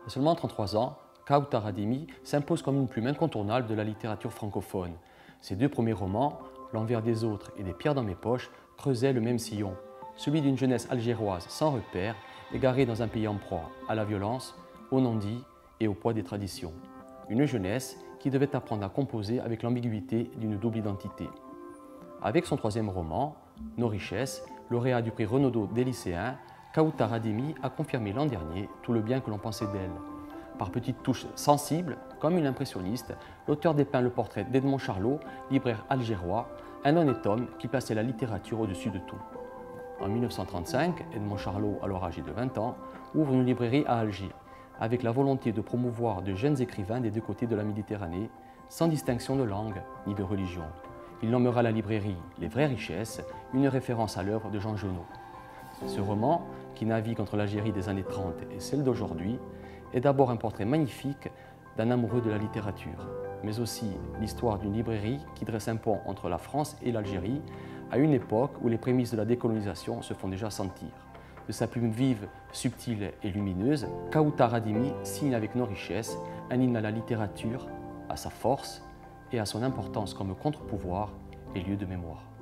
À seulement 33 ans, Kawtar Ademi s'impose comme une plume incontournable de la littérature francophone. Ses deux premiers romans, L'envers des autres et Des pierres dans mes poches, creusaient le même sillon, celui d'une jeunesse algéroise sans repère, égarée dans un pays en proie à la violence, au non-dit et au poids des traditions. Une jeunesse qui devait apprendre à composer avec l'ambiguïté d'une double identité. Avec son troisième roman, Nos richesses, lauréat du prix Renaudot des lycéens, Kawtar Ademi a confirmé l'an dernier tout le bien que l'on pensait d'elle. Par petites touches sensibles, comme une impressionniste, l'auteur dépeint le portrait d'Edmond Charlot, libraire algérois, un honnête homme qui plaçait la littérature au-dessus de tout. En 1935, Edmond Charlot, alors âgé de 20 ans, ouvre une librairie à Alger, avec la volonté de promouvoir de jeunes écrivains des deux côtés de la Méditerranée, sans distinction de langue ni de religion. Il nommera la librairie Les vraies richesses, une référence à l'œuvre de Jean Genot. Ce roman, qui navigue entre l'Algérie des années 30 et celle d'aujourd'hui, est d'abord un portrait magnifique d'un amoureux de la littérature, mais aussi l'histoire d'une librairie qui dresse un pont entre la France et l'Algérie à une époque où les prémices de la décolonisation se font déjà sentir. De sa plume vive, subtile et lumineuse, Kawtar Ademi signe avec Nos richesses un hymne à la littérature, à sa force et à son importance comme contre-pouvoir et lieu de mémoire.